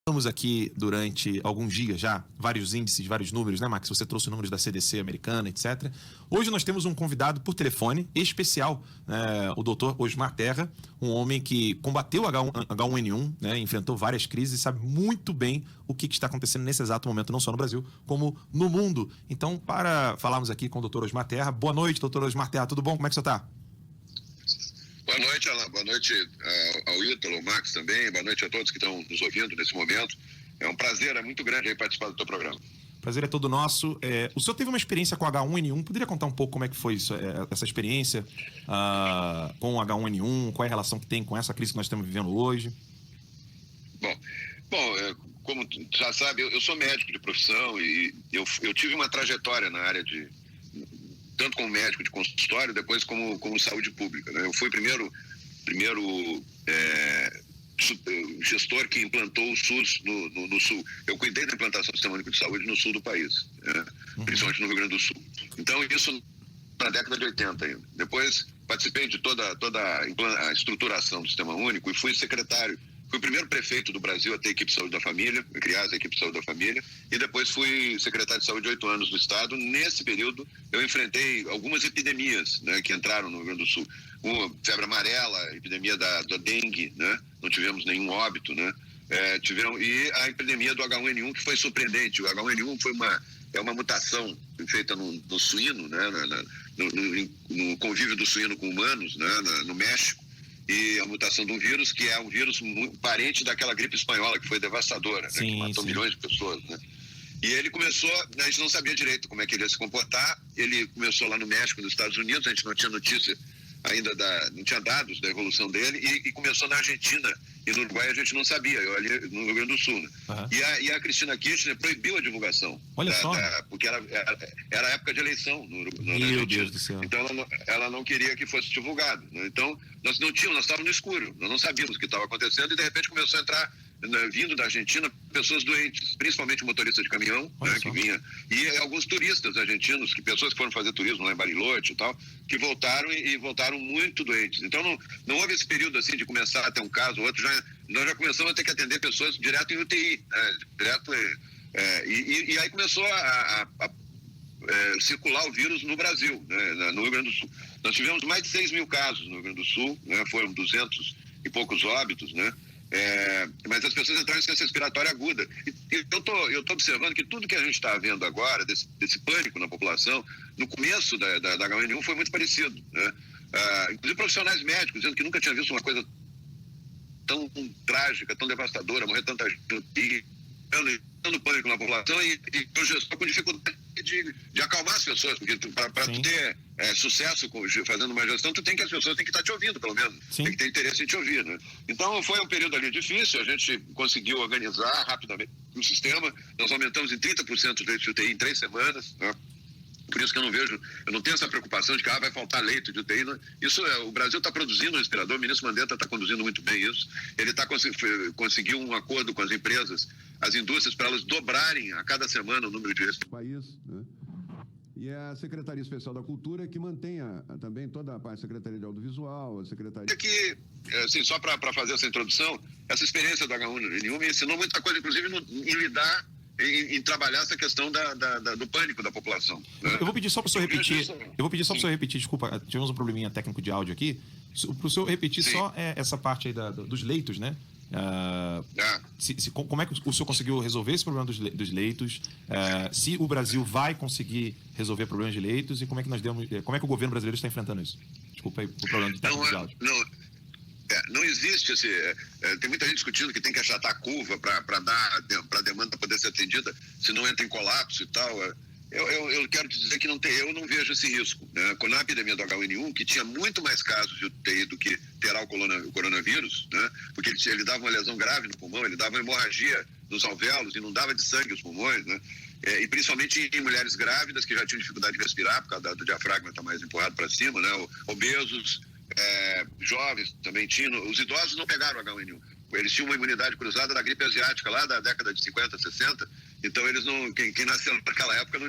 Estamos aqui durante alguns dias já, vários índices, vários números, né, Max? Você trouxe números da CDC americana, etc. Hoje nós temos um convidado por telefone especial, o doutor Osmar Terra, um homem que combateu H1N1, né, enfrentou várias crises e sabe muito bem o que está acontecendo nesse exato momento, não só no Brasil, como no mundo. Então, para falarmos aqui com o doutor Osmar Terra, boa noite, doutor Osmar Terra, tudo bom? Como é que você está? Boa noite, Alan. Boa noite ao Ítalo, ao Max também. Boa noite a todos que estão nos ouvindo nesse momento. É um prazer, é muito grande aí participar do teu programa. O prazer é todo nosso. O senhor teve uma experiência com H1N1. Poderia contar um pouco como é que foi isso, essa experiência com o H1N1? Qual é a relação que tem com essa crise que nós estamos vivendo hoje? Bom, como tu já sabe, eu sou médico de profissão e eu tive uma trajetória na área de... tanto como médico de consultório, depois como saúde pública, né? Eu fui primeiro gestor que implantou o SUS no Sul. Eu cuidei da implantação do Sistema Único de Saúde no Sul do país, né? Principalmente no Rio Grande do Sul. Então, isso na década de 80 ainda. Depois, participei de toda a estruturação do Sistema Único e fui secretário. Fui o primeiro prefeito do Brasil a ter equipe de saúde da família, criar a equipe de saúde da família, e depois fui secretário de saúde 8 anos do Estado. Nesse período, eu enfrentei algumas epidemias, né, que entraram no Rio Grande do Sul. Uma febre amarela, epidemia da dengue, né, não tivemos nenhum óbito, né, e a epidemia do H1N1, que foi surpreendente. O H1N1 foi uma mutação feita no suíno, né, no convívio do suíno com humanos, né, no México. E a mutação de um vírus que é um vírus parente daquela gripe espanhola, que foi devastadora, né, que matou milhões de pessoas, né? E ele começou, a gente não sabia direito como é que ele ia se comportar. Ele começou lá no México, nos Estados Unidos, a gente não tinha notícia ainda, não tinha dados da evolução dele, e começou na Argentina e no Uruguai, a gente não sabia, ali no Rio Grande do Sul, né? E a Cristina Kirchner proibiu a divulgação. Olha só. Porque era época de eleição na Meu Argentina. Deus do céu. Então ela não queria que fosse divulgado, né? Então nós estávamos no escuro, nós não sabíamos o que estava acontecendo, e de repente começou a entrar, vindo da Argentina, pessoas doentes, principalmente motoristas de caminhão, né, que vinha, e alguns turistas argentinos, pessoas que foram fazer turismo lá em Bariloche e tal, que voltaram e voltaram muito doentes. Então não houve esse período assim de começar a ter um caso ou outro. Nós já começamos a ter que atender pessoas direto em UTI, e aí começou a circular o vírus no Brasil, né, no Rio Grande do Sul. Nós tivemos mais de 6 mil casos no Rio Grande do Sul, né, foram 200 e poucos óbitos, né? Mas as pessoas entraram em insuficiência respiratória aguda. E eu tô observando que tudo que a gente está vendo agora, desse pânico na população, no começo da H1N1 foi muito parecido, né? Inclusive profissionais médicos dizendo que nunca tinha visto uma coisa tão trágica, tão devastadora, morrer tanta gente, dando pânico na população, e o gestor com dificuldade de acalmar as pessoas, porque para tu ter sucesso fazendo uma gestão, as pessoas têm que estar te ouvindo, pelo menos. Sim. Tem que ter interesse em te ouvir, né? Então foi um período ali difícil, a gente conseguiu organizar rapidamente o sistema, nós aumentamos em 30% os leitos de UTI em 3 semanas, né? Por isso que eu não tenho essa preocupação de que vai faltar leito de UTI. O Brasil está produzindo um respirador, o ministro Mandetta está conduzindo muito bem isso. Ele conseguiu um acordo com as empresas, as indústrias, para elas dobrarem a cada semana o número de respiradores. País, né? E é a Secretaria Especial da Cultura que mantém também toda a parte da Secretaria de Audiovisual, a Secretaria... Aqui, assim, só para fazer essa introdução, essa experiência do H1N1 me ensinou muita coisa, inclusive em lidar, em trabalhar essa questão do pânico da população, né? Eu vou pedir só para o senhor repetir. Desculpa, tivemos um probleminha técnico de áudio aqui. Para o senhor repetir só essa parte aí dos leitos, né? Como é que o senhor conseguiu resolver esse problema dos leitos? Se o Brasil vai conseguir resolver problemas de leitos, e como é que o governo brasileiro está enfrentando isso? Desculpa aí o problema de técnico de áudio. Não existe tem muita gente discutindo que tem que achatar a curva para a demanda poder ser atendida, se não entra em colapso e tal. Eu quero te dizer que eu não vejo esse risco, né? Com a epidemia do H1N1, que tinha muito mais casos de UTI do que terá o coronavírus, né? Porque ele dava uma lesão grave no pulmão, ele dava uma hemorragia nos alvéolos, inundava de sangue os pulmões, né? E principalmente em mulheres grávidas que já tinham dificuldade de respirar por causa do diafragma estar mais empurrado para cima, né? Obesos, jovens também tinham. Os idosos não pegaram o H1N1. Eles tinham uma imunidade cruzada da gripe asiática lá da década de 50, 60, Então eles não, quem nasceu naquela época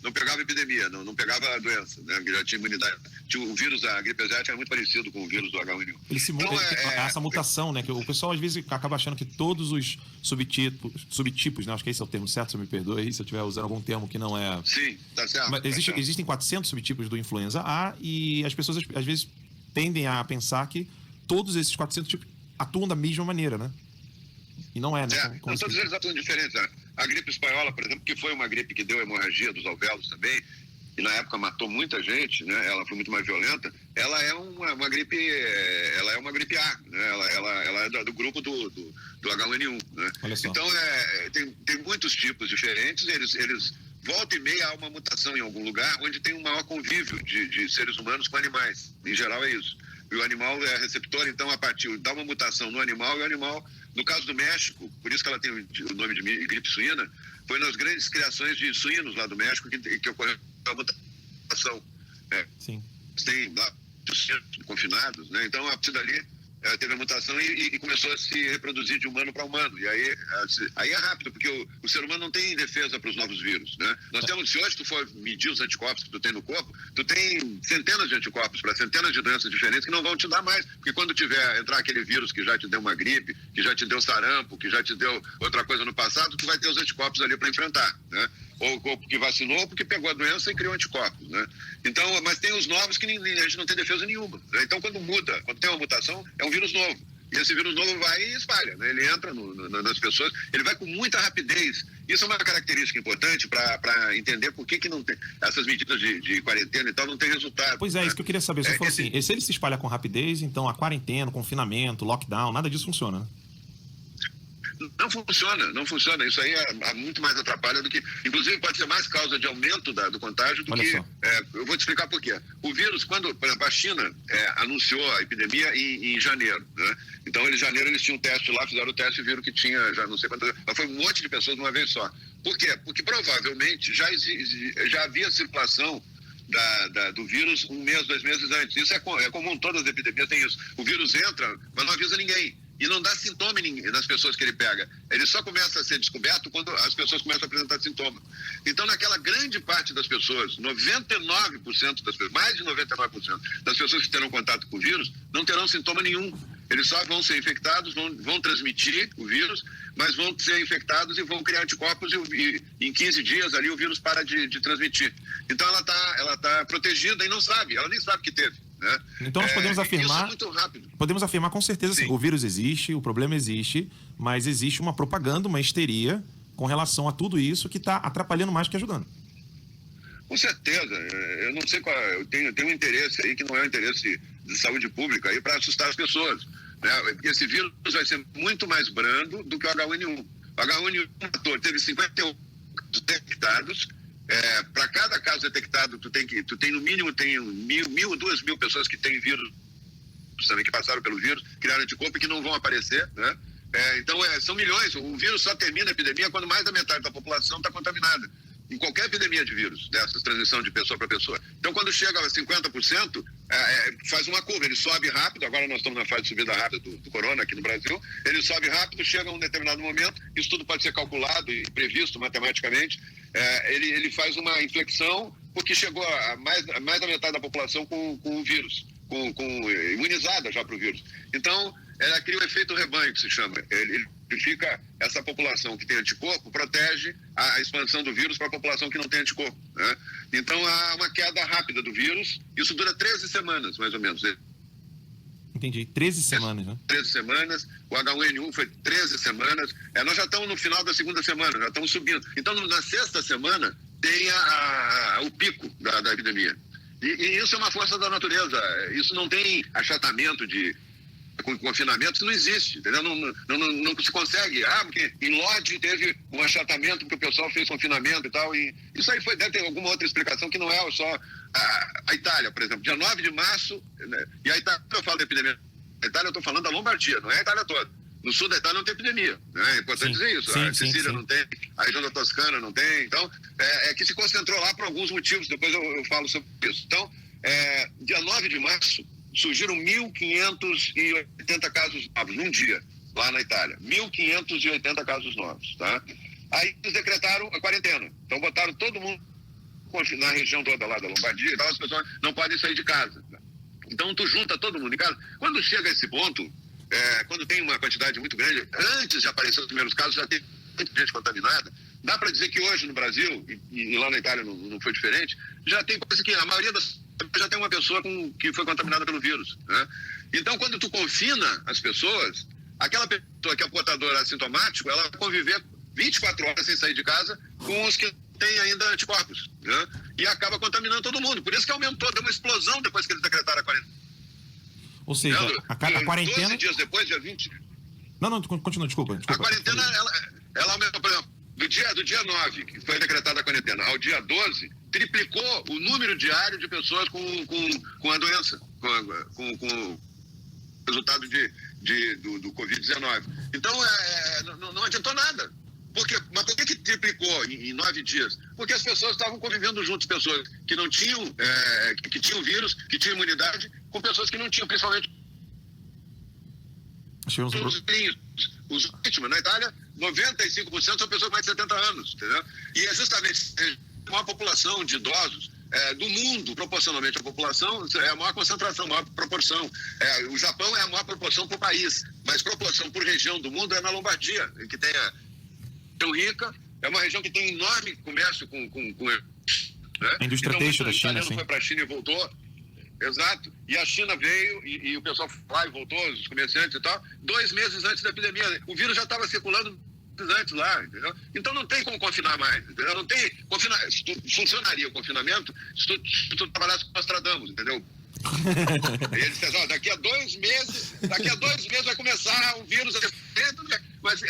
não pegava epidemia, não pegava a doença, né? Já tinha imunidade. O vírus da gripe asiática é muito parecido com o vírus do H1N1. Ele simula essa mutação, né? Que o pessoal às vezes acaba achando que todos os subtipos, né? Acho que esse é o termo certo, se eu me perdoe aí, se eu estiver usando algum termo que não é... Sim, tá certo. Mas existem 400 subtipos do influenza A e as pessoas às vezes tendem a pensar que todos esses 400 tipos atuam da mesma maneira, né? E não é, né? Todos eles atuam diferentes. A gripe espanhola, por exemplo, que foi uma gripe que deu hemorragia dos alvéolos também, e na época matou muita gente, né? Ela foi muito mais violenta. Ela é uma gripe A, né? Ela é do grupo do H1N1, né? Então tem muitos tipos diferentes. Eles volta e meia há uma mutação em algum lugar onde tem um maior convívio de seres humanos com animais. Em geral é isso. E o animal é receptor, então a partir dá uma mutação no animal, e o animal, no caso do México, por isso que ela tem o nome de gripe suína, foi nas grandes criações de suínos lá do México que ocorreu a mutação. Né? Sim. Tem lá confinados, né? Então a partir dali teve a mutação e começou a se reproduzir de humano para humano. E aí é rápido, porque o ser humano não tem defesa para os novos vírus, né? Nós temos, se hoje tu for medir os anticorpos que tu tem no corpo, tu tem centenas de anticorpos para centenas de doenças diferentes que não vão te dar mais. Porque quando entrar aquele vírus que já te deu uma gripe, que já te deu sarampo, que já te deu outra coisa no passado, tu vai ter os anticorpos ali para enfrentar, né? Ou porque vacinou, ou porque pegou a doença e criou anticorpos, né? Então, mas tem os novos que a gente não tem defesa nenhuma, né? Então, quando tem uma mutação, é um vírus novo. E esse vírus novo vai e espalha, né? Ele entra nas pessoas, ele vai com muita rapidez. Isso é uma característica importante para entender por que não tem essas medidas de quarentena e tal, não tem resultado. Pois é, né? isso que eu queria saber. Você falou assim, se ele se espalha com rapidez, então a quarentena, confinamento, lockdown, nada disso funciona, né? Não funciona. Isso aí é muito mais atrapalha do que... Inclusive, pode ser mais causa de aumento do contágio do que... eu vou te explicar por quê. O vírus, quando, por exemplo, a China anunciou a epidemia em janeiro, né? Então, em janeiro, eles tinham um teste lá, fizeram o teste e viram que tinha, já não sei quantas... Mas foi um monte de pessoas de uma vez só. Por quê? Porque, provavelmente, já havia circulação do vírus 1 mês, 2 meses antes. Isso é comum, todas as epidemias têm isso. O vírus entra, mas não avisa ninguém. E não dá sintoma nas pessoas que ele pega. Ele só começa a ser descoberto quando as pessoas começam a apresentar sintoma. Então, naquela grande parte das pessoas, 99% das pessoas, mais de 99% das pessoas que terão contato com o vírus, não terão sintoma nenhum. Eles só vão ser infectados, vão transmitir o vírus, mas vão ser infectados e vão criar anticorpos e em 15 dias ali o vírus para de transmitir. Então, ela tá protegida e não sabe, ela nem sabe que teve. Né? Então nós podemos afirmar, isso é muito rápido. Podemos afirmar com certeza assim, o vírus existe, o problema existe, mas existe uma propaganda, uma histeria com relação a tudo isso que está atrapalhando mais que ajudando. Com certeza, eu não sei qual, eu tenho um interesse aí que não é um interesse de saúde pública aí para assustar as pessoas, né? Esse vírus vai ser muito mais brando do que o H1N1. O H1N1 teve 51 detectados. Para cada caso detectado, tu tem no mínimo 1.000 ou 2.000 pessoas que têm vírus também, que passaram pelo vírus, criaram anticorpo e que não vão aparecer, né? Então são milhões. O vírus só termina a epidemia quando mais da metade da população está contaminada. Em qualquer epidemia de vírus, dessas transmissão de pessoa para pessoa. Então, quando chega a 50%, faz uma curva, ele sobe rápido. Agora nós estamos na fase de subida rápida do corona aqui no Brasil. Ele sobe rápido, chega a um determinado momento, isso tudo pode ser calculado e previsto matematicamente. Ele faz uma inflexão, porque chegou a mais da metade da população com o vírus, imunizada já para o vírus. Então, ela cria o efeito rebanho, que se chama. Ele fica, essa população que tem anticorpo protege a expansão do vírus para a população que não tem anticorpo, né? Então, há uma queda rápida do vírus. Isso dura 13 semanas, mais ou menos. Entendi. 13 semanas, né? 13 semanas. O H1N1 foi 13 semanas. Nós já estamos no final da segunda semana, já estamos subindo. Então, na sexta semana, tem o pico da epidemia. E isso é uma força da natureza. Isso não tem achatamento com confinamento, isso não existe, entendeu? Não se consegue. Porque em Lodge teve um achatamento porque o pessoal fez confinamento e tal. E isso aí deve ter alguma outra explicação que não é só a Itália, por exemplo. Dia 9 de março, né? E a Itália, eu falo da epidemia. A Itália, eu estou falando da Lombardia, não é a Itália toda. No sul da Itália não tem epidemia, né? É importante dizer isso. A Sicília não tem, a região da Toscana não tem. Então, que se concentrou lá por alguns motivos. Depois eu falo sobre isso. Então, dia 9 de março, surgiram 1.580 casos novos num dia, lá na Itália. 1.580 casos novos, tá? Aí eles decretaram a quarentena. Então botaram todo mundo na região toda lá da Lombardia, então as pessoas não podem sair de casa. Então tu junta todo mundo em casa. Quando chega a esse ponto, quando tem uma quantidade muito grande, antes de aparecer os primeiros casos, já tem muita gente contaminada. Dá para dizer que hoje no Brasil, e lá na Itália não foi diferente, já tem coisa que a maioria das já tem uma pessoa que foi contaminada pelo vírus, né? Então, quando tu confina as pessoas, aquela pessoa que é portadora assintomático, ela vai conviver 24 horas sem sair de casa com os que têm ainda anticorpos, né? E acaba contaminando todo mundo. Por isso que aumentou, deu uma explosão depois que eles decretaram a quarentena. Ou seja, a quarentena... 12 dias depois, dia 20... Não, continua, desculpa. A quarentena, ela aumentou, por exemplo, do dia 9, que foi decretada a quarentena, ao dia 12, triplicou o número diário de pessoas com a doença, com resultado do Covid-19. Então, não adiantou nada. Mas por que triplicou em 9 dias? Porque as pessoas estavam convivendo juntos, pessoas que não tinham, que tinham vírus, que tinham imunidade, com pessoas que não tinham, principalmente os vítimas. Na Itália, 95% são pessoas com mais de 70 anos, entendeu? E é justamente a maior população de idosos do mundo, proporcionalmente à população, é a maior concentração, a maior proporção. O Japão é a maior proporção por país, mas proporção por região do mundo é na Lombardia, que tem tão rica, é uma região que tem enorme comércio com né? A indústria têxtil da China, sim. Foi para a China e voltou. Exato. E a China veio e o pessoal foi lá e voltou, os comerciantes e tal, 2 meses antes da epidemia. O vírus já estava circulando antes lá, entendeu? Então não tem como confinar mais, entendeu? Não tem funcionaria o confinamento se tu trabalhasse com Nostradamus, entendeu? E eles disseram, daqui a 2 meses vai começar o vírus a mas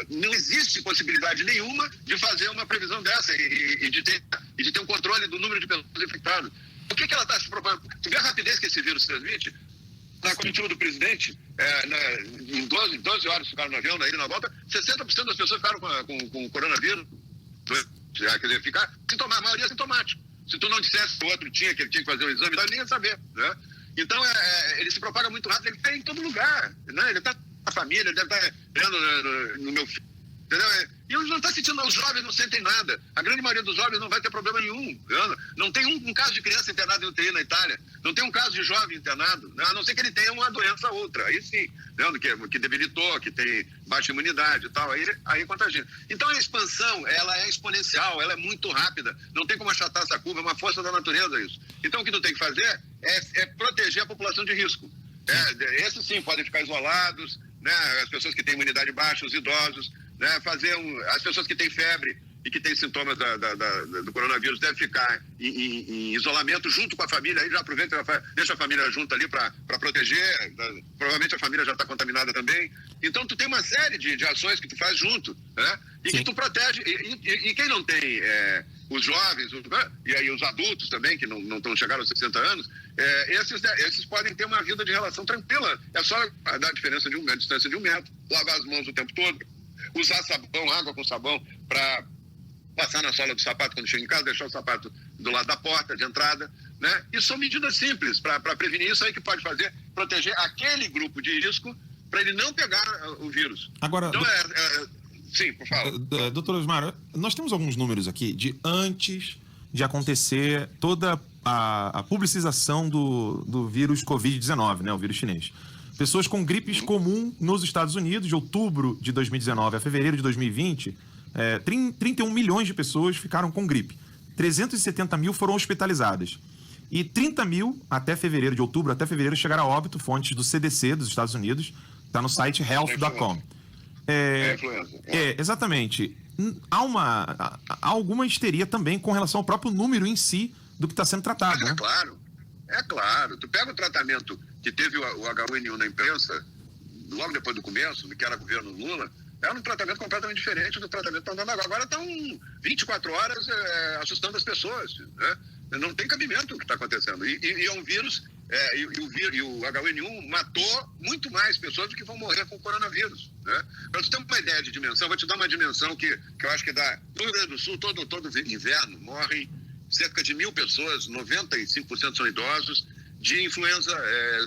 não existe possibilidade nenhuma de fazer uma previsão dessa e de ter um controle do número de pessoas infectadas. Por que ela está se propondo? Tu vê a rapidez que esse vírus se transmite? Na comitiva do presidente, em 12 horas ficaram no avião, na ida e na volta, 60% das pessoas ficaram com coronavírus. Quer dizer, ficar sintomático, a maioria sintomático. Se tu não dissesse que o outro que ele tinha que fazer o exame, ninguém ia saber, né? Então, ele se propaga muito rápido, ele está em todo lugar, né? Ele está na família, ele deve estar vendo no meu filho, entendeu? E eles não estão sentindo, os jovens não sentem nada. A grande maioria dos jovens não vai ter problema nenhum. Entendeu? Não tem um caso de criança internada em UTI na Itália, não tem um caso de jovem internado, né? A não ser que ele tenha uma doença ou outra, aí sim, né? Que debilitou, que tem baixa imunidade e tal, aí contagia. Então a expansão, ela é exponencial, ela é muito rápida, não tem como achatar essa curva, é uma força da natureza isso. Então o que tu tem que fazer é proteger a população de risco. Esses sim podem ficar isolados, né? As pessoas que têm imunidade baixa, os idosos, né? As pessoas que têm febre e que têm sintomas do coronavírus devem ficar em isolamento junto com a família, aí já aproveita, deixa a família junto ali para proteger, provavelmente a família já está contaminada também. Então tu tem uma série de ações que tu faz junto, né? E sim, que tu protege, e quem não tem, os jovens, e aí os adultos também, que não estão chegando aos 60 anos, esses podem ter uma vida de relação tranquila, é só dar a diferença a distância de 1 metro, lavar as mãos o tempo todo, usar sabão, água com sabão para passar na sola do sapato quando chega em casa, deixar o sapato do lado da porta de entrada, né? Isso são medidas simples para prevenir isso aí que pode fazer, proteger aquele grupo de risco para ele não pegar o vírus. Agora, então sim, por favor. Doutor Osmar, nós temos alguns números aqui de antes de acontecer toda a publicização do vírus Covid-19, né? O vírus chinês. Pessoas com gripes comum nos Estados Unidos, de outubro de 2019 a fevereiro de 2020, 31 milhões de pessoas ficaram com gripe. 370 mil foram hospitalizadas. E 30 mil, de outubro até fevereiro, chegaram a óbito, fontes do CDC dos Estados Unidos, está no site health.com. Exatamente. Há alguma histeria também com relação ao próprio número em si do que está sendo tratado, né? É claro. Tu pega o tratamento que teve o H1N1 na imprensa, logo depois do começo, que era governo Lula, era um tratamento completamente diferente do tratamento que estão dando agora. Agora estão 24 horas assustando as pessoas, né? Não tem cabimento o que está acontecendo. E é um vírus, e o H1N1 matou muito mais pessoas do que vão morrer com o coronavírus, né? Para você ter uma ideia de dimensão, vou te dar uma dimensão que eu acho que dá. No Rio Grande do Sul, todo inverno, morrem cerca de 1.000 pessoas, 95% são idosos, de influenza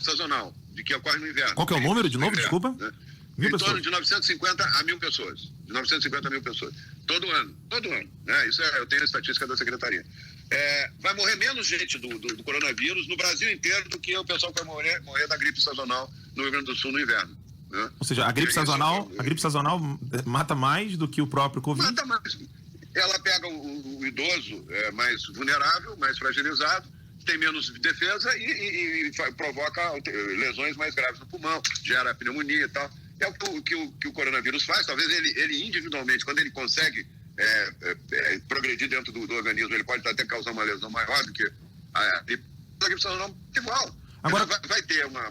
sazonal, de que ocorre no inverno. Qual que é o número, de novo, desculpa? Né? Mil em torno pessoas. de 950 a 1.000 pessoas. De 950 a 1.000 pessoas. Todo ano. Né? Isso eu tenho a estatística da Secretaria. Vai morrer menos gente do coronavírus no Brasil inteiro do que o pessoal que vai morrer da gripe sazonal no Rio Grande do Sul no inverno. Né? Ou seja, a gripe sazonal mata mais do que o próprio Covid? Mata mais. Ela pega o idoso mais vulnerável, mais fragilizado, tem menos defesa e provoca lesões mais graves no pulmão, gera pneumonia e tal. É o que o coronavírus faz. Talvez ele individualmente, quando ele consegue progredir dentro do organismo, ele pode até causar uma lesão maior do que a gripe sazonal igual. Agora, vai ter uma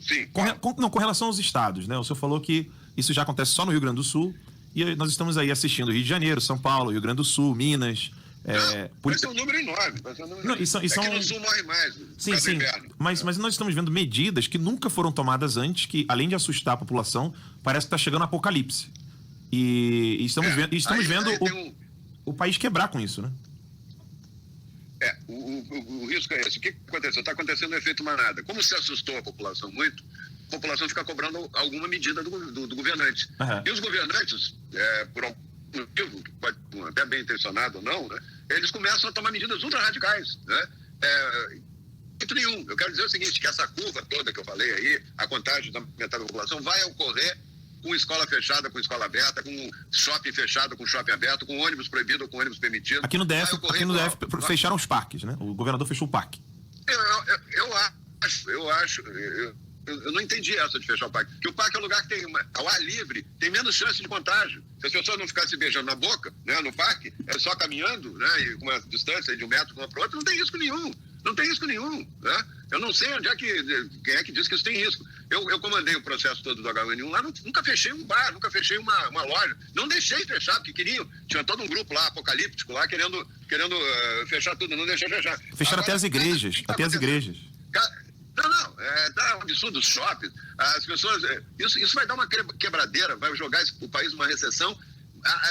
sim. Com relação aos estados, né? O senhor falou que isso já acontece só no Rio Grande do Sul e nós estamos aí assistindo Rio de Janeiro, São Paulo, Rio Grande do Sul, Minas. Vai ser um número enorme. Que no Sul morre mais. Sim. Mas nós estamos vendo medidas que nunca foram tomadas antes, que além de assustar a população, parece que está chegando o apocalipse. E estamos vendo o país quebrar com isso, né? O risco é esse. O que aconteceu? Está acontecendo o efeito manada. Como se assustou a população muito, a população fica cobrando alguma medida do governante. Uhum. E os governantes, por algum motivo, pode até bem intencionado ou não, né, eles começam a tomar medidas ultra radicais. Né? Muito nenhum. Eu quero dizer o seguinte, que essa curva toda que eu falei aí, a contagem da metade da população, vai ocorrer com escola fechada, com escola aberta, com shopping fechado, com shopping aberto, com ônibus proibido ou com ônibus permitido. Aqui no DF fecharam os parques, né? O governador fechou o parque. Eu não entendi essa de fechar o parque. Porque o parque é um lugar que tem ao ar livre, tem menos chance de contágio. Se as pessoas não ficarem se beijando na boca, né, no parque, só caminhando, né, e com uma distância de 1 metro de uma para outra, não tem risco nenhum. Não tem risco nenhum. Né? Eu não sei quem é que diz que isso tem risco. Eu comandei o processo todo do H1N1 lá, nunca fechei um bar, nunca fechei uma loja. Não deixei fechar, porque queriam. Tinha todo um grupo lá, apocalíptico, lá, querendo fechar tudo, não deixei fechar. Fecharam até as igrejas, as igrejas. Tá um absurdo, os shoppings, as pessoas... Isso vai dar uma quebradeira, vai jogar o país numa recessão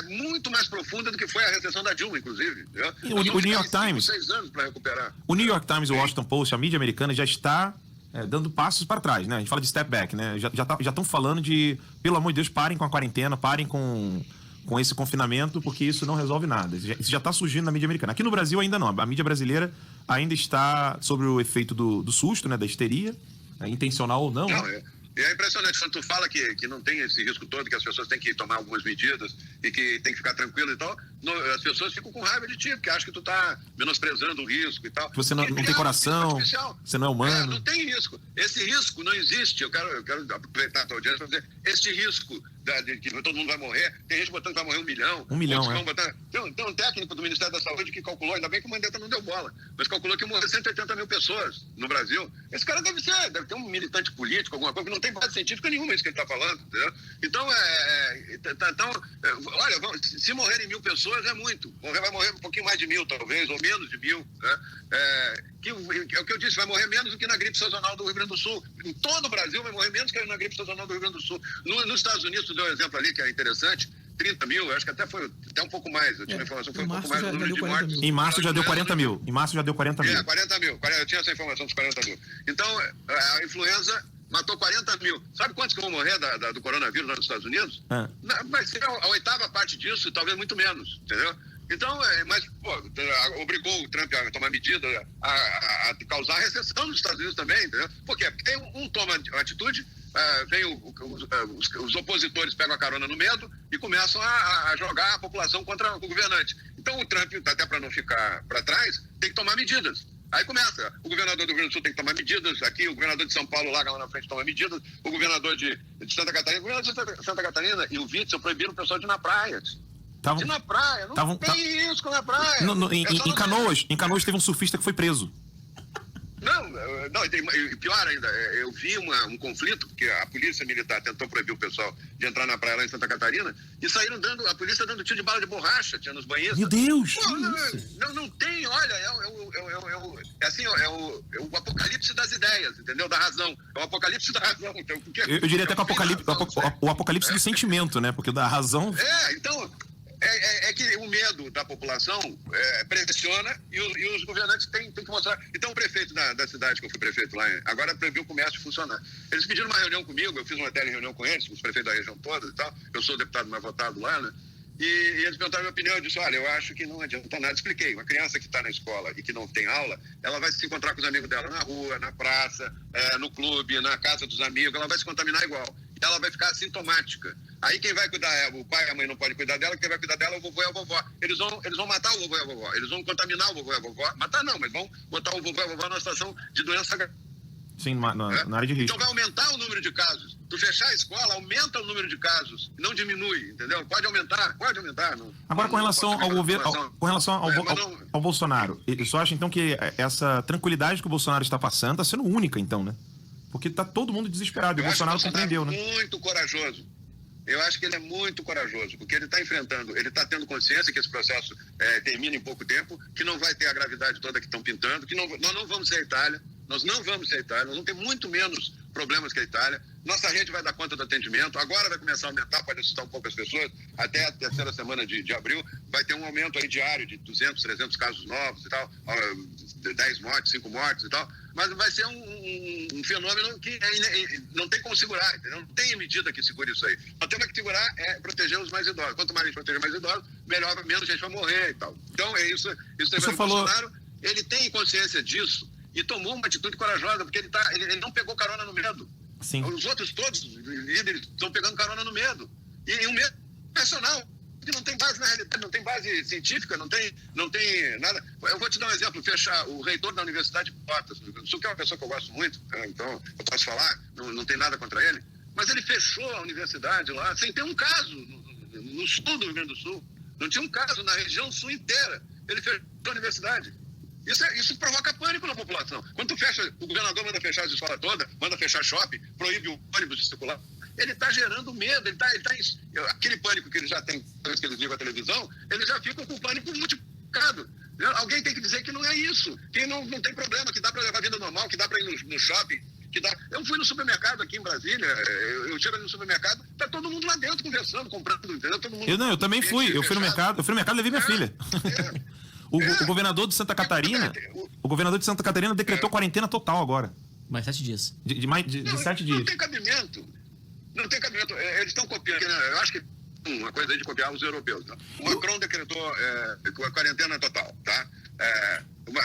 muito mais profunda do que foi a recessão da Dilma, inclusive. O New York Times... 6 anos para recuperar. O New York Times e o Washington Post, a mídia americana, já está dando passos para trás, né? A gente fala de step back, né? Já estão falando de, pelo amor de Deus, parem com a quarentena, parem com esse confinamento, porque isso não resolve nada. Isso já está surgindo na mídia americana. Aqui no Brasil ainda não. A mídia brasileira ainda está sob o efeito do susto, né? Da histeria, intencional ou não. É impressionante quando tu fala que não tem esse risco todo, que as pessoas têm que tomar algumas medidas e que tem que ficar tranquilo e tal, as pessoas ficam com raiva de ti, porque acham que tu tá menosprezando o risco e tal. Você não tem coração, você não é humano. Não tem risco. Esse risco não existe. Eu quero aproveitar a tua audiência para dizer, esse risco de que todo mundo vai morrer, tem gente botando que vai morrer 1 milhão. 1 milhão, Tem um técnico do Ministério da Saúde que calculou, ainda bem que o Mandetta não deu bola, mas calculou que morrer 180 mil pessoas no Brasil. Esse cara deve ter um militante político, alguma coisa, que não tem base científica nenhuma isso que ele está falando, entendeu? Então, olha, se morrerem 1.000 pessoas é muito. Vai morrer um pouquinho mais de 1.000, talvez, ou menos de 1.000, né? É o que eu disse, vai morrer menos do que na gripe sazonal do Rio Grande do Sul. Em todo o Brasil vai morrer menos que na gripe sazonal do Rio Grande do Sul. Nos Estados Unidos, tu deu um exemplo ali que é interessante, 30 mil, acho que até foi um pouco mais. Eu tinha a informação, foi um pouco mais o número de mortes. Em março já deu 40 mil. Em março já deu 40 mil. 40 mil. Eu tinha essa informação dos 40 mil. Então, a influenza matou 40 mil. Sabe quantos que vão morrer do coronavírus lá nos Estados Unidos? Vai ser a 8ª parte disso e talvez muito menos, entendeu? Então, obrigou o Trump a tomar medida, a causar recessão nos Estados Unidos também, entendeu? Por quê? Porque toma atitude, vem os opositores pegam a carona no medo e começam a jogar a população contra o governante. Então, o Trump, até para não ficar para trás, tem que tomar medidas. Aí começa, o governador do Rio Grande do Sul tem que tomar medidas, aqui o governador de São Paulo lá na frente toma medidas, o governador de Santa Catarina, o governador de Santa Catarina e o Witzel proibiram o pessoal de ir na praia. De ir na praia, não tem risco na praia. Em Canoas teve um surfista que foi preso. Não, e pior ainda, eu vi um conflito, porque a polícia militar tentou proibir o pessoal de entrar na praia lá em Santa Catarina, e saíram a polícia dando tiro de bala de borracha, tinha nos banheiros. Meu Deus! Não tem, olha, é o apocalipse das ideias, entendeu? Da razão. É o apocalipse da razão. Então, eu diria até que o apocalipse do sentimento, né? Porque da razão... É que o medo da população pressiona e os governantes têm que mostrar. Então, o prefeito da cidade, que eu fui prefeito lá, agora previu o comércio funcionar. Eles pediram uma reunião comigo, eu fiz uma telereunião com eles, com os prefeitos da região toda e tal. Eu sou o deputado mais votado lá, né? E eles perguntaram a minha opinião. Eu disse, olha, eu acho que não adianta nada. Expliquei, uma criança que está na escola e que não tem aula, ela vai se encontrar com os amigos dela na rua, na praça, no clube, na casa dos amigos, ela vai se contaminar igual. E ela vai ficar assintomática. Aí quem vai cuidar, o pai e a mãe não podem cuidar dela, quem vai cuidar dela é o vovô e a vovó. Eles vão matar o vovô e a vovó, eles vão contaminar o vovô e a vovó. Matar não, mas vão botar o vovô e a vovó numa situação de doença grave. Sim, na área de risco. Então vai aumentar o número de casos. Tu fechar a escola, aumenta o número de casos, não diminui, entendeu? Pode aumentar. Não, agora, com relação ao governo, com relação ao Bolsonaro, eu só acho, então, que essa tranquilidade que o Bolsonaro está passando está sendo única, então, né? Porque está todo mundo desesperado, e o Bolsonaro compreendeu, né? Muito corajoso. Eu acho que ele é muito corajoso, porque ele está enfrentando, ele está tendo consciência que esse processo termina em pouco tempo, que não vai ter a gravidade toda que estão pintando, que nós não vamos ser a Itália, nós não vamos ter muito menos problemas que a Itália. Nossa rede vai dar conta do atendimento, agora vai começar a aumentar, pode assustar um pouco as pessoas, até a terceira semana de abril, vai ter um aumento aí diário de 200, 300 casos novos e tal, 10 mortes, 5 mortes e tal, mas vai ser um fenômeno que não tem como segurar, entendeu? Não tem medida que segure isso aí. Nós temos que segurar proteger os mais idosos. Quanto mais a gente proteger mais idosos, menos gente vai morrer e tal. Então é isso. O Bolsonaro, ele tem consciência disso e tomou uma atitude corajosa, porque ele não pegou carona no medo. Sim. Os outros todos, líderes, estão pegando carona no medo. E um medo nacional, que não tem base na realidade, não tem base científica, não tem nada. Eu vou te dar um exemplo, o reitor da Universidade de Portas, que é uma pessoa que eu gosto muito, então eu posso falar, não tem nada contra ele, mas ele fechou a universidade lá sem ter um caso no sul do Rio Grande do Sul. Não tinha um caso na região sul inteira. Ele fechou a universidade. Isso provoca pânico na população. Quando tu fecha, o governador manda fechar as escolas todas, manda fechar shopping, proíbe o ônibus de circular. Ele está gerando medo, aquele pânico que ele já tem, que eles ligam a televisão, eles já ficam com o pânico multiplicado. Alguém tem que dizer que não é isso, que não tem problema, que dá para levar a vida normal, que dá para ir no shopping, que dá. Eu fui no supermercado aqui em Brasília, eu chego no supermercado, tá todo mundo lá dentro conversando, comprando, entendeu? Todo mundo eu também fui, eu fui no mercado e levei minha filha. O governador de Santa Catarina, decretou quarentena total agora. Mais 7 dias. De 7 dias. Não tem cabimento. Eles estão copiando, né? Eu acho que uma coisa aí de copiar os europeus. Né? O Macron decretou quarentena total, tá?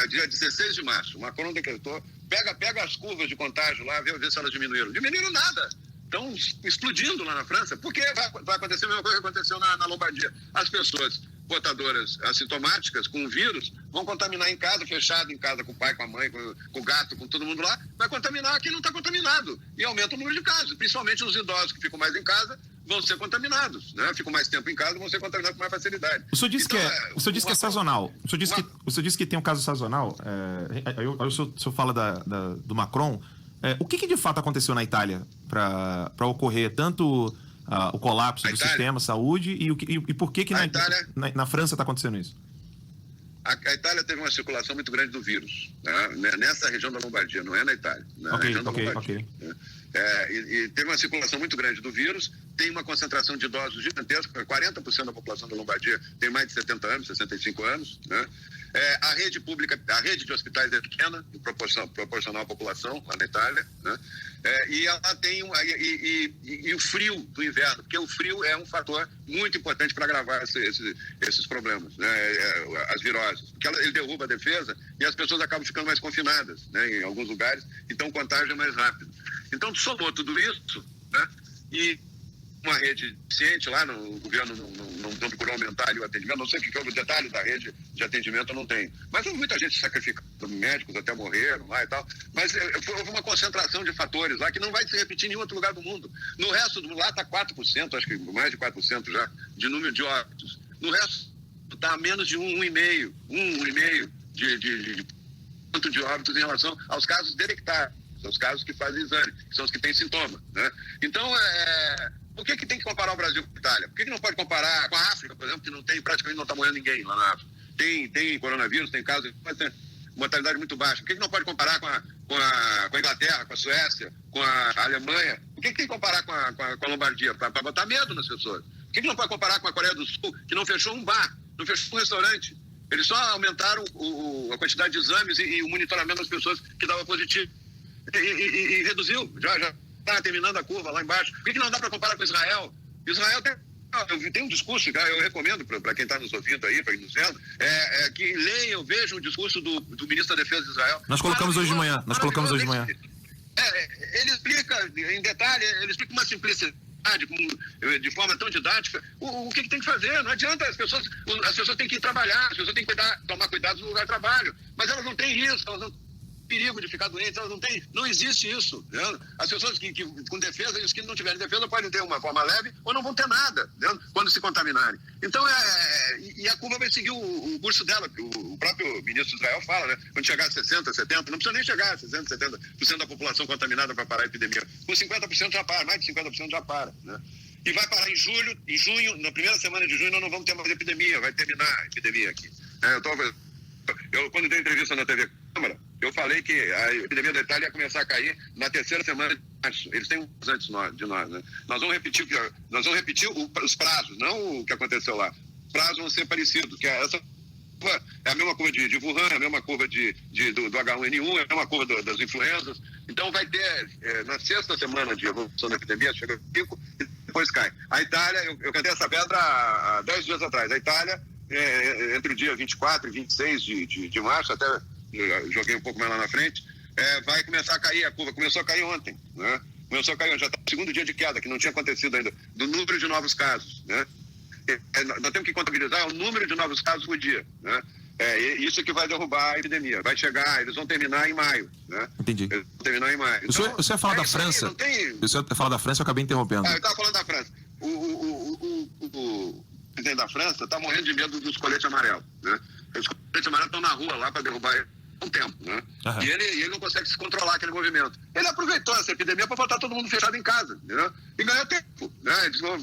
Dia 16 de março, o Macron decretou, pega as curvas de contágio lá, vê se elas diminuíram. Diminuíram nada. Estão explodindo lá na França, porque vai acontecer a mesma coisa que aconteceu na Lombardia. As pessoas portadoras assintomáticas com o vírus vão contaminar em casa, fechado em casa com o pai, com a mãe, com o gato, com todo mundo lá, vai contaminar quem não está contaminado. E aumenta o número de casos. Principalmente os idosos que ficam mais em casa vão ser contaminados, né? Ficam mais tempo em casa, vão ser contaminados com mais facilidade. O senhor disse que é sazonal. O senhor disse que tem um caso sazonal. O senhor fala do Macron. O que de fato aconteceu na Itália para ocorrer tanto o colapso do sistema de saúde e por que na França está acontecendo isso? A Itália teve uma circulação muito grande do vírus, né? Nessa região da Lombardia, não é na Itália. Ok. Né? E teve uma circulação muito grande do vírus, tem uma concentração de idosos gigantesca, 40% da população da Lombardia tem mais de 70 anos, 65 anos, né? A rede pública, a rede de hospitais é pequena, proporcional à população lá na Itália, né? E ela tem o frio do inverno, porque o frio é um fator muito importante para agravar esses problemas, né? As viroses, porque ele derruba a defesa e as pessoas acabam ficando mais confinadas, né? Em alguns lugares, então o contágio é mais rápido. Então somou tudo isso, né? E uma rede eficiente lá, o governo não procurou aumentar ali o atendimento, não sei o que é o detalhe da rede de atendimento, eu não tenho. Mas houve muita gente sacrificando, médicos até morreram lá e tal, mas houve uma concentração de fatores lá que não vai se repetir em nenhum outro lugar do mundo. No resto, lá está 4%, acho que mais de 4% já, de número de óbitos. No resto está a menos de 1,5% de quanto de óbitos em relação aos casos detectados, aos casos que fazem exame, que são os que têm sintoma, né? Então, por que tem que comparar o Brasil com a Itália? Por que não pode comparar com a África, por exemplo, que praticamente não está morrendo ninguém lá na África? Tem coronavírus, tem casos, mas tem mortalidade muito baixa. Por que não pode comparar com a Inglaterra, com a Suécia, com a Alemanha? Por que tem que comparar com a Lombardia? Para botar medo nas pessoas. Por que não pode comparar com a Coreia do Sul, que não fechou um bar, não fechou um restaurante? Eles só aumentaram a quantidade de exames e o monitoramento das pessoas que dava positivo. E reduziu, já está terminando a curva lá embaixo. Por que não dá para comparar com Israel? Israel tem um discurso, eu recomendo para quem está nos ouvindo aí, para nos vendo, que leiam, vejam o discurso do ministro da Defesa de Israel. Nós colocamos hoje de manhã. Ele explica em detalhe, ele explica uma simplicidade, de forma tão didática, o que tem que fazer. Não adianta, as pessoas têm que ir trabalhar, as pessoas têm que tomar cuidado no lugar de trabalho, mas elas não têm isso, elas não têm perigo de ficar doentes, elas não existe isso. Né? As pessoas que com defesa, os que não tiverem defesa podem ter uma forma leve ou não vão ter nada, né? Quando se contaminarem. Então, e a curva vai seguir o curso dela. O próprio ministro de Israel fala, né? Quando chegar a 60%, 70%, não precisa nem chegar a 60%, 70% da população contaminada para parar a epidemia. Com 50% já para, mais de 50% já para, né? E vai parar em junho, na primeira semana de junho, nós não vamos ter mais epidemia, vai terminar a epidemia aqui. Eu, quando dei entrevista na TV Câmara, eu falei que a epidemia da Itália ia começar a cair na terceira semana de março. Eles têm uns antes de nós, né? Nós vamos repetir os prazos, não o que aconteceu lá. Os prazos vão ser parecidos, que essa curva é a mesma curva de Wuhan, é a mesma curva do H1N1, é a mesma curva das influenzas. Então vai ter, na sexta semana de evolução da epidemia, chega a pico e depois cai. A Itália, eu cantei essa pedra há 10 dias atrás. A Itália, entre o dia 24 e 26 de março, até joguei um pouco mais lá na frente, vai começar a cair a curva. Começou a cair ontem, né? Começou a cair ontem, já está no segundo dia de queda, que não tinha acontecido ainda, do número de novos casos, né? Nós temos que contabilizar o número de novos casos por dia, né? Isso que vai derrubar a epidemia. Vai chegar, eles vão terminar em maio, né? Entendi. Eles vão terminar em maio. Então, você ia falar da França. O senhor ia falar da França, eu acabei interrompendo. Eu estava falando da França. O presidente da França está morrendo de medo dos coletes amarelos, né? Os coletes amarelos estão na rua lá para derrubar ele há um tempo, né? Uhum. E ele não consegue se controlar aquele movimento. Ele aproveitou essa epidemia para botar todo mundo fechado em casa, né? E ganhou tempo, né?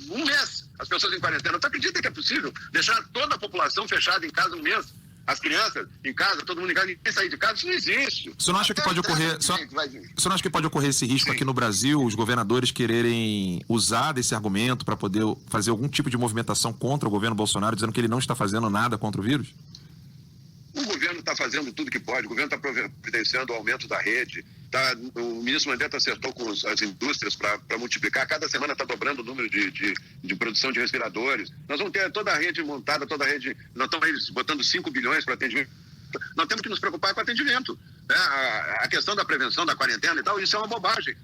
Um mês, as pessoas em quarentena. Tu acredita que é possível deixar toda a população fechada em casa um mês? As crianças em casa, todo mundo em casa, ninguém sair de casa, isso não existe. Você não acha que pode ocorrer? Você não acha que pode ocorrer esse risco aqui no Brasil, os governadores quererem usar desse argumento para poder fazer algum tipo de movimentação contra o governo Bolsonaro, dizendo que ele não está fazendo nada contra o vírus? O governo está fazendo tudo que pode, o governo está providenciando o aumento da rede. O ministro Mandetta acertou com as indústrias para multiplicar. Cada semana está dobrando o número de produção de respiradores. Nós vamos ter toda a rede montada, toda a rede. Nós estamos botando 5 bilhões para atendimento. Nós temos que nos preocupar com o atendimento. Né? A questão da prevenção, da quarentena e tal, isso é uma bobagem.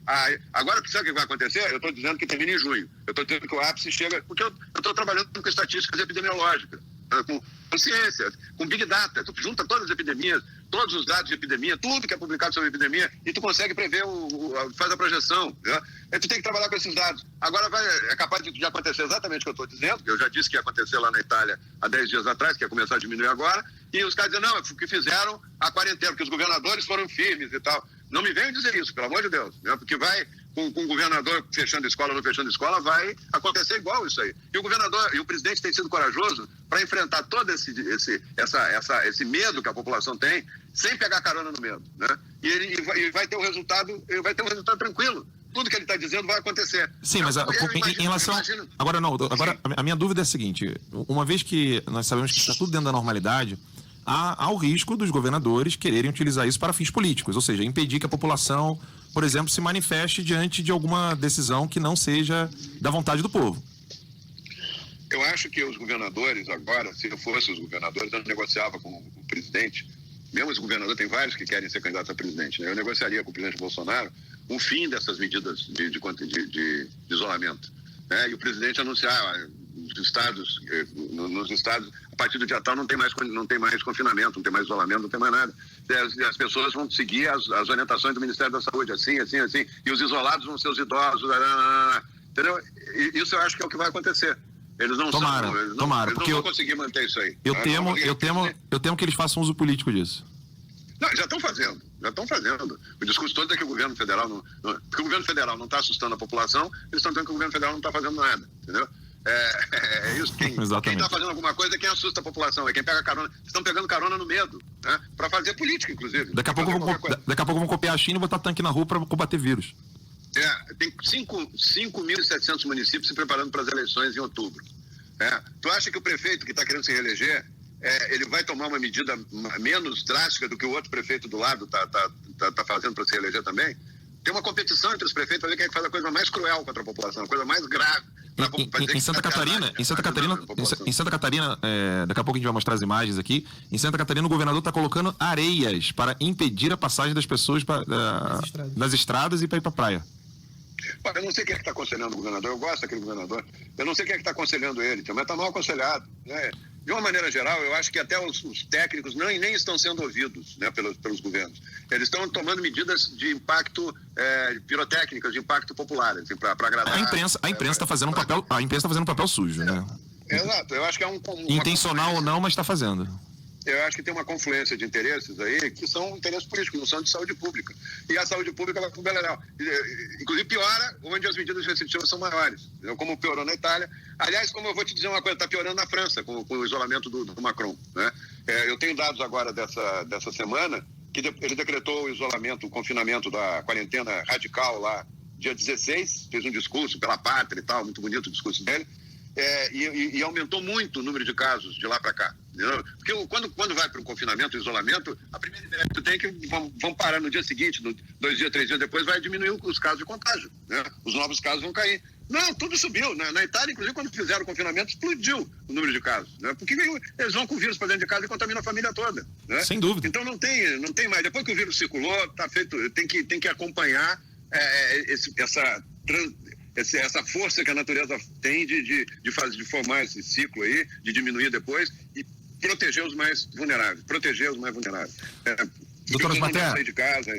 Agora, sabe o que vai acontecer? Eu estou dizendo que termina em junho. Eu estou dizendo que o ápice chega... Porque eu estou trabalhando com estatísticas epidemiológicas, com ciência, com Big Data. Tu junta todas as epidemias, todos os dados de epidemia, tudo que é publicado sobre epidemia, e tu consegue prever, faz a projeção. Né? E tu tem que trabalhar com esses dados. Agora é capaz de acontecer exatamente o que eu estou dizendo, eu já disse que ia acontecer lá na Itália há 10 dias atrás, que ia começar a diminuir agora, e os caras dizem, não, é porque fizeram a quarentena, porque os governadores foram firmes e tal. Não me venham dizer isso, pelo amor de Deus, né? Porque vai, com o governador fechando escola ou não fechando escola, vai acontecer igual isso aí. E o governador e o presidente têm sido corajosos para enfrentar todo esse medo que a população tem, sem pegar carona no medo, né? E vai ter um resultado tranquilo. Tudo que ele está dizendo vai acontecer. Sim, mas em relação... Agora, a minha dúvida é a seguinte, uma vez que nós sabemos que está tudo dentro da normalidade, há o risco dos governadores quererem utilizar isso para fins políticos, ou seja, impedir que a população, por exemplo, se manifeste diante de alguma decisão que não seja da vontade do povo. Eu acho que os governadores agora, se eu fosse os governadores, eu negociava com o presidente, mesmo os governadores, tem vários que querem ser candidatos a presidente, né? Eu negociaria com o presidente Bolsonaro o fim dessas medidas de isolamento, né? E o presidente anunciar nos estados, a partir do dia tal não tem mais confinamento, não tem mais isolamento, não tem mais nada. As pessoas vão seguir as orientações do Ministério da Saúde, assim, e os isolados vão ser os idosos, entendeu? E isso eu acho que é o que vai acontecer. Eles não vão conseguir manter isso aí. Eu temo que eles façam uso político disso. Não, já estão fazendo. O discurso todo é que o governo federal porque o governo federal não está assustando a população, eles estão dizendo que o governo federal não está fazendo nada, entendeu? É isso. Quem está fazendo alguma coisa é quem assusta a população, é quem pega carona. Estão pegando carona no medo, né? Para fazer política, inclusive. Daqui a pouco vão copiar a China e botar tanque na rua para combater vírus. Tem 5.700 municípios se preparando para as eleições em outubro. Tu acha que o prefeito que está querendo se reeleger, ele vai tomar uma medida menos drástica do que o outro prefeito do lado tá fazendo para se reeleger também? Tem uma competição entre os prefeitos para ver quem é que faz a coisa mais cruel contra a população, a coisa mais grave. Em Santa Catarina, daqui a pouco a gente vai mostrar as imagens aqui. Em Santa Catarina, o governador está colocando areias para impedir a passagem das pessoas nas estradas e para ir para a praia. Eu não sei quem é que está aconselhando o governador, eu gosto daquele governador. Eu não sei quem é que está aconselhando ele, mas está mal aconselhado, né? De uma maneira geral, eu acho que até os técnicos nem estão sendo ouvidos, né, pelos governos. Eles estão tomando medidas de impacto pirotécnicas, de impacto popular, assim, para agradar. A imprensa está fazendo um papel sujo, né? Exato, eu acho que intencional ou não, mas está fazendo. Eu acho que tem uma confluência de interesses aí que são interesses políticos, não são de saúde pública. E a saúde pública vai para o beleléu. Inclusive piora onde as medidas restritivas são maiores. Como piorou na Itália. Aliás, como eu vou te dizer uma coisa, está piorando na França com o isolamento do Macron, né? Eu tenho dados agora dessa semana que ele decretou o isolamento, o confinamento da quarentena radical lá, dia 16, fez um discurso pela pátria e tal, muito bonito o discurso dele. E aumentou muito o número de casos de lá para cá. Entendeu? Porque quando vai para o confinamento, o isolamento, a primeira ideia que tu tem é que vão parar no dia seguinte, 2 dias, 3 dias depois, vai diminuir os casos de contágio, né? Os novos casos vão cair. Não, tudo subiu. Na Itália, inclusive, quando fizeram o confinamento, explodiu o número de casos, né? Porque eles vão com o vírus para dentro de casa e contaminam a família toda, né? Sem dúvida. Então não tem mais. Depois que o vírus circulou, tá feito, tem que acompanhar essa força que a natureza tem de formar esse ciclo aí, de diminuir depois e proteger os mais vulneráveis. Doutora Materra, sair de casa,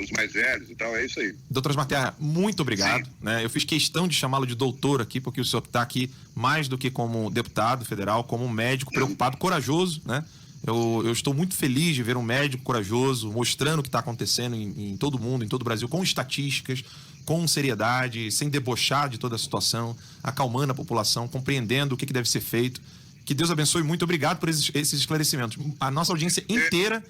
os mais velhos e tal, é isso aí. Doutora Materra, muito obrigado. Né? Eu fiz questão de chamá-lo de doutor aqui, porque o senhor está aqui mais do que como deputado federal, como um médico preocupado, corajoso, né? Eu estou muito feliz de ver um médico corajoso, mostrando o que está acontecendo em todo o mundo, em todo o Brasil, com estatísticas, com seriedade, sem debochar de toda a situação, acalmando a população, compreendendo o que deve ser feito. Que Deus abençoe, muito obrigado por esses esclarecimentos. A nossa audiência inteira